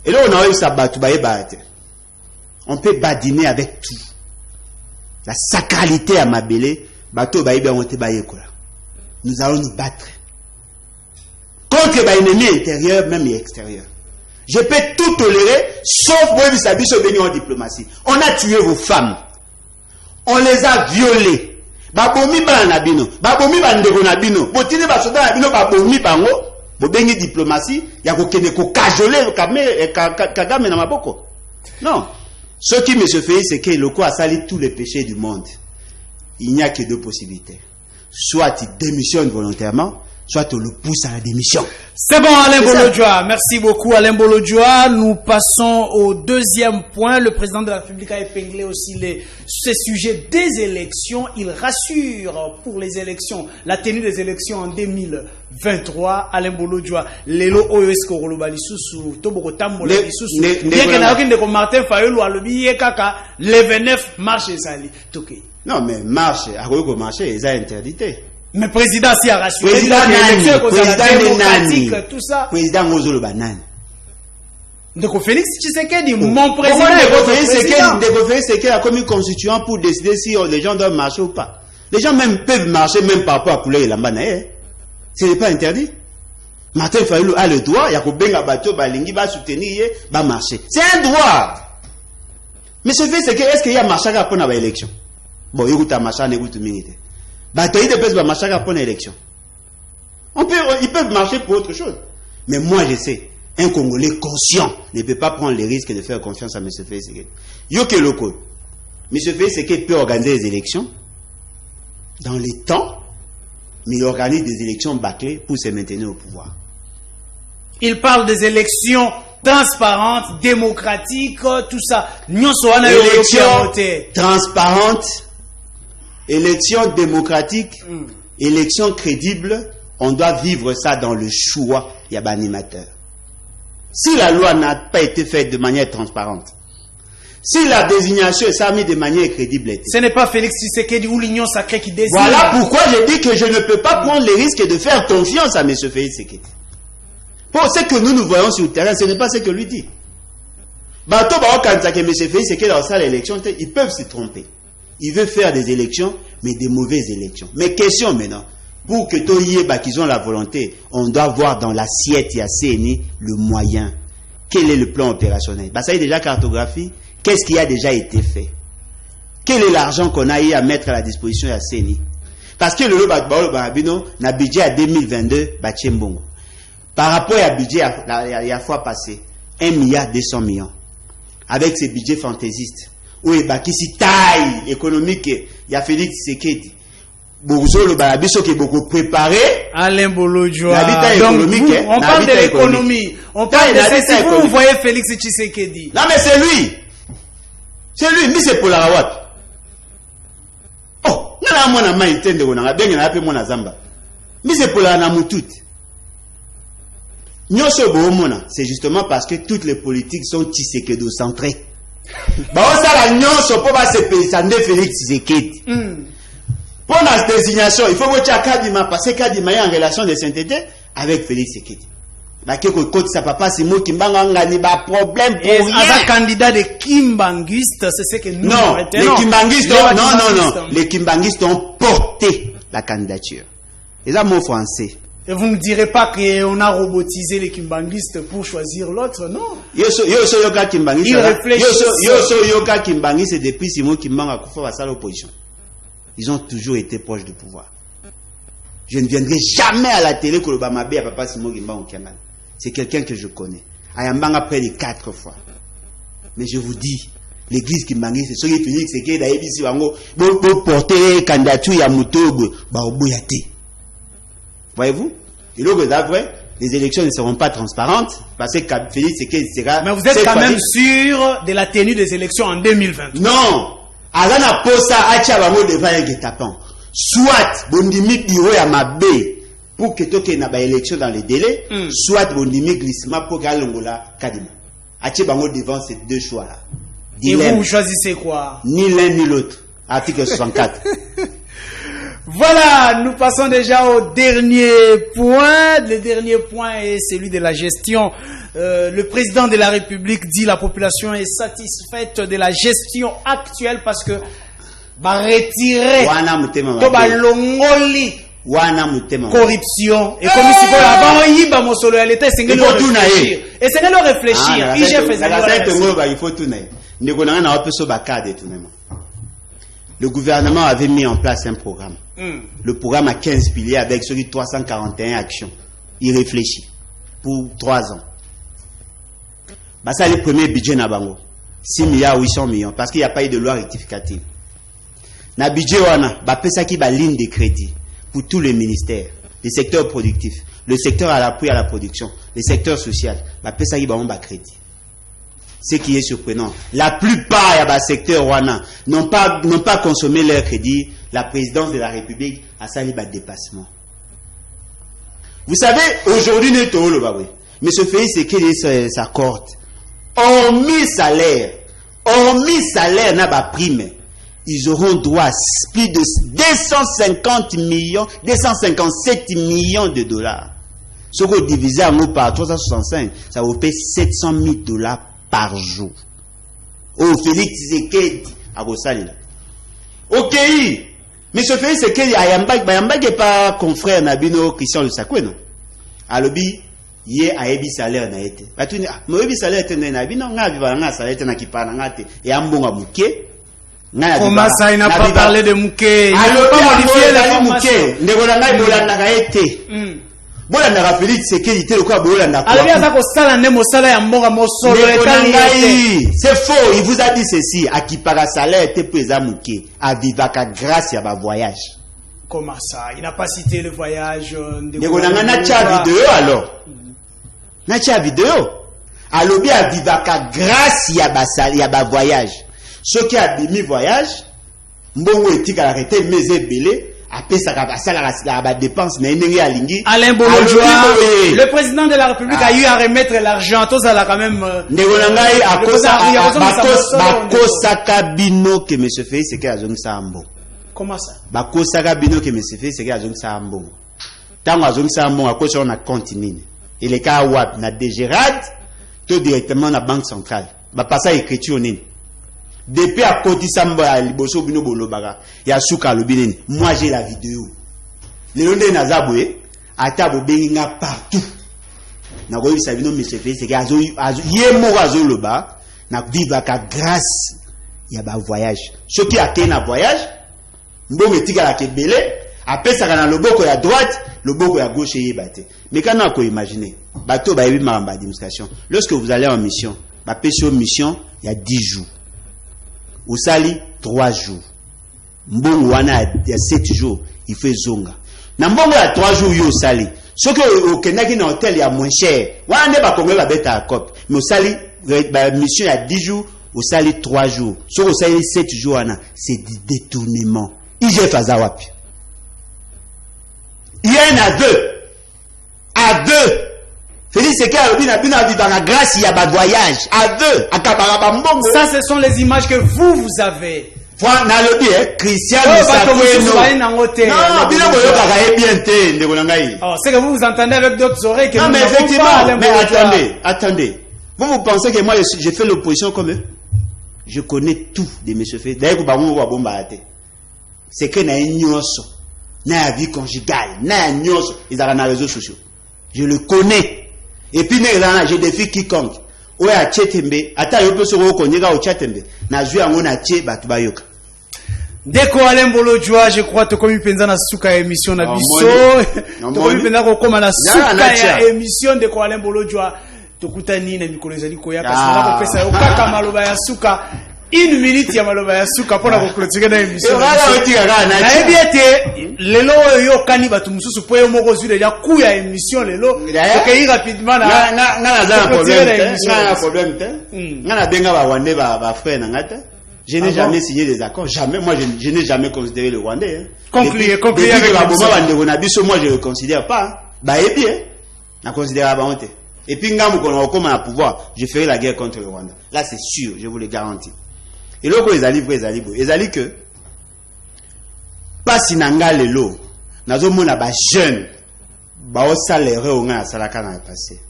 et là on a eu ça battu. On peut badiner avec tout. La sacralité à Mabélé, nous allons nous battre contre les ennemis intérieurs, même et extérieurs. Je peux tout tolérer, sauf moi, vous savez, en diplomatie. On a tué vos femmes. On les a violées. Babomi banabino, babomi bandegonabino, botine basoda nabino babomi bango, bobengi diplomatie, ya kokene ko kajole Kagame na maboko. Non. Ce qui me se fait, c'est que le quoi a sali tous les péchés du monde. Il n'y a que 2 possibilités. Soit il démissionne volontairement, soit on le pousse à la démission. C'est bon, Alain Bolodjoa. Merci beaucoup, Alain Bolodjoa. Nous passons au deuxième point. Le président de la République a épinglé aussi ces sujets des élections. Il rassure pour les élections, la tenue des élections en 2023. Alain Bolodjoa. Lelo oyoesko rolobali susu, toboko tambola susu. Bien que n'a aucun de Martin Fayulu a le kaka, le 29 mars ezali. Toké. Non, mais marche, à quoi marcher, ils ont interdité. Mais président si a rassuré. Président démocratique, tout ça. Président Mozolo Banane. Donc Félix Tshisekedi, mon président. Ndeko Félix Tshisekedi a commis constituant pour décider si les gens doivent marcher ou pas. Les gens même peuvent marcher même par rapport à couleur et l'ambanae. Ce n'est pas interdit. Martin Fayulu a le droit, il y a Benga Bato, Balingi, va soutenir, va marcher. C'est un droit. Mais ce fait, c'est que est-ce qu'il y a marché pour une élection? Bon, il y a marché, il y a militaire. Ils peuvent marcher pour autre chose. Mais moi, je sais, un Congolais conscient ne peut pas prendre le risque de faire confiance à M. Félix Tshisekedi. Yoke Loko, M. Félix Tshisekedi peut organiser des élections dans les temps, mais il organise des élections bâclées pour se maintenir au pouvoir. Il parle des élections transparentes, démocratiques, tout ça. Élections transparentes, élections démocratiques, élections crédibles, on doit vivre ça dans le choix y a animateur. Si la loi n'a pas été faite de manière transparente, si la désignation est mise de manière crédible, ce n'est pas Félix Tshisekedi ou l'Union sacrée qui désigne. Voilà pourquoi je dis que je ne peux pas prendre le risque de faire confiance à M. Félix Tshisekedi. Pour ce que nous voyons sur le terrain, ce n'est pas ce que lui dit. Bato quand M. Félix Tshisekedi dans ça l'élection, ils peuvent se tromper. Il veut faire des élections, mais des mauvaises élections. Mais question maintenant, pour que Toyeba qu'ils ont la volonté, on doit voir dans l'assiette et à CNI le moyen. Quel est le plan opérationnel? Ça y est déjà cartographie. Qu'est-ce qui a déjà été fait? Quel est l'argent qu'on a eu à mettre à la disposition de la CNI? Parce que le budget à 2022, par rapport à budget il y a fois passé, 1,2 milliard. Avec ces budgets fantaisistes. Oui, si taille économique, il y a Félix Tshisekedi. Beaucoup préparé. Alain Bolodjoa. On parle de l'économie. On parle de ceci. Vous voyez Félix Tshisekedi. Non, mais c'est lui. C'est lui. Mais c'est pour la Rawat. Oh, mais c'est pour la Namutout. C'est justement parce que toutes les politiques sont Tshisekedi-centrées. Félix Tshisekedi. Pour la désignation, il faut que Kadima, parce que Kadima est en relation de sainteté avec Félix Tshisekedi. Ça papa c'est moi qui m'a problème pour rien. Un candidat de Kimbanguiste, c'est ce que nous retenons. Non. Les Kimbanguistes ont porté la candidature. Et ça, mot français. Et vous ne direz pas qu'on a robotisé les Kimbanguistes pour choisir l'autre, non? Yoga Kimbanguiste. Ils réfléchissent. Yoga Kimbanguiste depuis Simon Kimbanga Koufou à l'opposition. Ils ont toujours été proches du pouvoir. Je ne viendrai jamais à la télé que le Bamabé à Papa Simon Gimba Okiangan. C'est quelqu'un que je connais. Ayambanga près de 4 fois. Mais je vous dis, l'église qui mangue, c'est ce qui Félix c'est que d'ailleurs ici pour porter candidature à Moutobo, Baobouyate. Voyez-vous? Et donc d'après, les élections ne seront pas transparentes parce que Félix c'est que sera. Mais vous êtes quand même sûr de la tenue des élections en 2020? Non. Alana posa acha bango devant un guet-apens. Soit bondimi biro ya mabe pour que toke na ba élection dans les délais, soit bondimi glissement pour galongola kadima. Acha bango devant ces deux choix là. Et vous choisissez quoi? Ni l'un ni l'autre. Article 64. Voilà, nous passons déjà au dernier point. Le dernier point est celui de la gestion. Le président de la République dit la population est satisfaite de la gestion actuelle parce que va retirer longoli corruption et comme si avant yiba mosolo ya l'état c'est réfléchir. Et c'est le réfléchir. Il faut tout naï. Le gouvernement avait mis en place un programme. Le programme a 15 piliers avec celui de 341 actions. Il réfléchit pour 3 ans. Bah, ça, le premier budget na bango. 6 milliards 800 millions. Parce qu'il n'y a pas eu de loi rectificative. Na budget wana, bah, ça qui ba ligne de crédit pour tous les ministères, les secteurs productifs, le secteur à l'appui à la production, le secteur social, bah, ça qui ba on ba crédit. Ce qui est surprenant, la plupart des secteurs wana n'ont pas consommé leur crédit. La présidence de la République a sali ba dépassement. Vous savez, aujourd'hui, nous sommes mais ce fait, c'est qu'il est sa cohorte. Hormis salaire, n'a pas prime, ils auront droit à plus de 257 millions de dollars. Ce qu'on divise par 365, ça vous paye 700 000 dollars par jour. Oh, Félix Tshisekedi à Rosalina. Ok, mais ce fait, c'est qu'il y a Yamba qui n'est pas confrère Nabino Christian Lusakwe, non? Alobi, yé a ebi salaire na été. Batuni, mo ebi salaire te na bino, nga viva nga salaire te na kipana nga te. Et ambonga muke. Comment ça, il n'a pas parlé de muke? Il n'a pas modifié la muke. Ndeko nga bolanda ga été. Bolanda ga Félix Tshisekedi te lokwa bolanda kwa. Alors, il y a sala ne mosala ya mbonga mosolo etali. C'est faux, il vous a dit ceci, a kipara salaire te pesa muke, a vivaka grâce ya ba voyage. Comment ça? Il n'a pas cité le voyage de vidéo alors. Nacha vidéo. Alobi a vivaka grâce ya ba voyage. Ceux qui a mis voyage, mbongo etika arrêté mais belé, après ça va ba dépense na ndenge ya lingi. Alain Bolodjoa, le président de la République a eu à remettre l'argent, tout ça là quand même. Ndegonangai a kosa kabino que monsieur fait c'est que azong sambo. Comment ça? Bakosaka bino que monsieur fait c'est que azong sambo. Tango azong sambo a kosa on a continué. Et les cas wap na DGRAD tout directement na banque centrale. Ba passa écriture nini. Depuis à côté samba liboso bino bolobaka ya suka lobineni. Moi j'ai la vidéo. Le londe na zabwe ata bo benga partout. Na ko yisa bino monsieur fait c'est que azo yemo azo loba na vivaka grâce ya ba voyage. Ceux qui atteignent un voyage mbongo etika la kebele apesaka na loboko ya droite loboko ya gauche yebate. Mais quand on peut imaginer bateau ba yebi maramba administration lorsque vous allez en mission ba pêcher mission il y a 10 jours au sali 3 jours mbongo wana il y a 7 jours il fait zonga na mbongo ya 3 jours yo sali ce que au Kenya na hôtel ya moins cher wana ne ba kongo ba beta cop mais au sali ba mission il y a 10 jours au sali 3 jours ce que au sali 7 jours wana c'est du détournement IGF azawapi. Il y en a 2. À 2. Félix Tshisekedi a bien dans la grâce, il y a pas de voyage. À 2. À Kabarabambongo. Ça, ce sont les images que vous avez. Voilà, n'a le bien, Christian Lusakwe. Non, c'est que vous entendez avec d'autres oreilles que non, mais effectivement, mais attendez. Vous pensez que moi, j'ai fait l'opposition comme eux? Je connais tout de M. Félix. D'ailleurs, c'est que na ignoso, na vie conjugale, na ignoso, ils ont les réseaux sociaux. Je le connais. Et puis, je défie quiconque. Ou à Tchetembe, ata yo peut se reconnaître au Tchetembe. Na joué en on a Tché, batubayoka. Deko Alain Bolojwa, je crois que comme penza na suka ya émission na biso, to comme penza ko koma na suka ya émission Deko Alain Bolojwa, to kutani na mikolo ezali ko yaka sana ko pesa yo kaka maloba ya suka. 1 minute ya maloba ya suka pona ko clôturer na émission. Na ebiete lelo yo kani batu mususu po yo moko zwi déjà coup ya émission lelo. Donc yi rapidement na za problème te. Na benga ba wande ba frère na ngata. Je n'ai jamais signé des accords, jamais. Moi, je n'ai jamais considéré le Rwandais. Hein. Concluez avec moi, je ne le considère pas. Bah, et bien, je considère la bonté. Et puis, quand on commence à pouvoir, je ferai la guerre contre le Rwanda. Là, c'est sûr, je vous le garantis. Et là, ils allaient que, pas si nanga lelo, nazo mona ba jeune, ba o salaire au nga salaka na passé.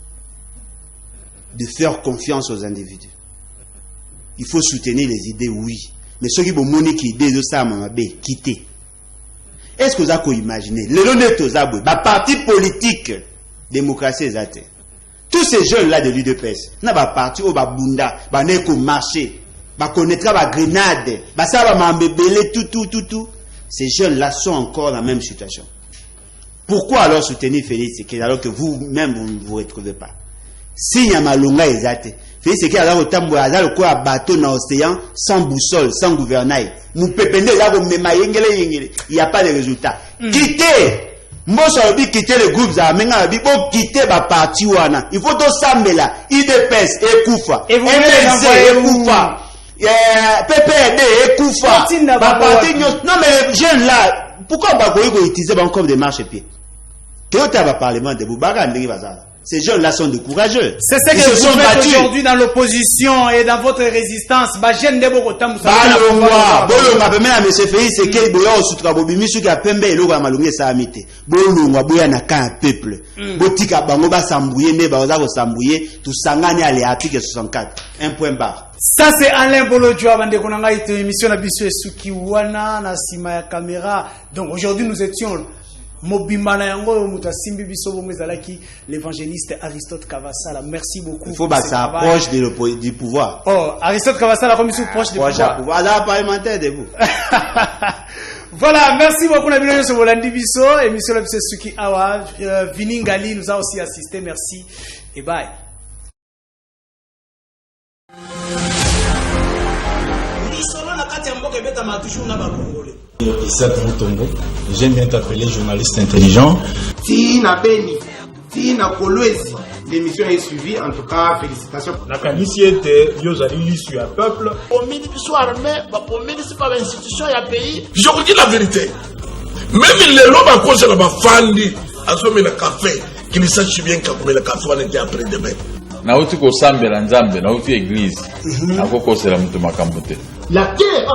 De faire confiance aux individus. Il faut soutenir les idées, oui. Mais ceux qui ont monnaie qui idées de ça, quitter. Est-ce que vous avez imaginé le honnête aux aboués, ma parti politique, démocratie exacte. Tous ces jeunes-là de l'UDPS, n'a pas parti au Babunda, n'est qu'au marché, connaîtra la grenade, ça va m'embébéler, tout. Ces jeunes-là sont encore dans la même situation. Pourquoi alors soutenir Félix Tshisekedi alors que vous-même vous ne vous retrouvez pas? Si y a malonga exacte. Félix Tshisekedi a le tambour, a le quoi bateau dans l'océan, sans boussole, sans gouvernail. Nous pépendez là, il n'y a pas de résultat. Quittez! Moi, je quitter le groupe, quitter ma partie. Il faut tout s'amener là. IDPS et Koufa. MLC et Koufa. PPD et Koufa. Non, mais jeune là, pourquoi on va utiliser comme des marches pieds? Tu as un parlement de Boubaga, ces jeunes-là sont des courageux. C'est ce que vous faites aujourd'hui dans l'opposition et dans votre résistance. Un point barre. Ça c'est Alain Bolojwa bande konanga ite émission na biso esuki wana na sima ya caméra. Donc aujourd'hui nous étions Mobimana yango mutasimbi biso bomwe zalaki l'évangéliste Aristote Kavasala. Merci beaucoup. Il faut que ça approche du pouvoir. Oh, Aristote Kavasala comme il proche du pouvoir. Là parlementaire de vous. Voilà, merci beaucoup na bilonyo so bolandi biso émission la biso esuki awa Viningali nous a aussi assisté. Merci et bye. Isaac Moutombo, j'aime bien t'appeler journaliste intelligent. Tina Beni, Tina Kolwezi, l'émission est suivie, en tout cas, félicitations. La qualité était, Yozali, sur un peuple. Au ministre soit armé, au ministre pas l'institution, il y a pays. Je vous dis la vérité. Même les lobes à cause de la fandi, à ce moment le café, qu'ils sachent bien que le café va être après demain. Nauti ko sambela nzambe, nauti église. Ako ko sela mutu makambo te. La terre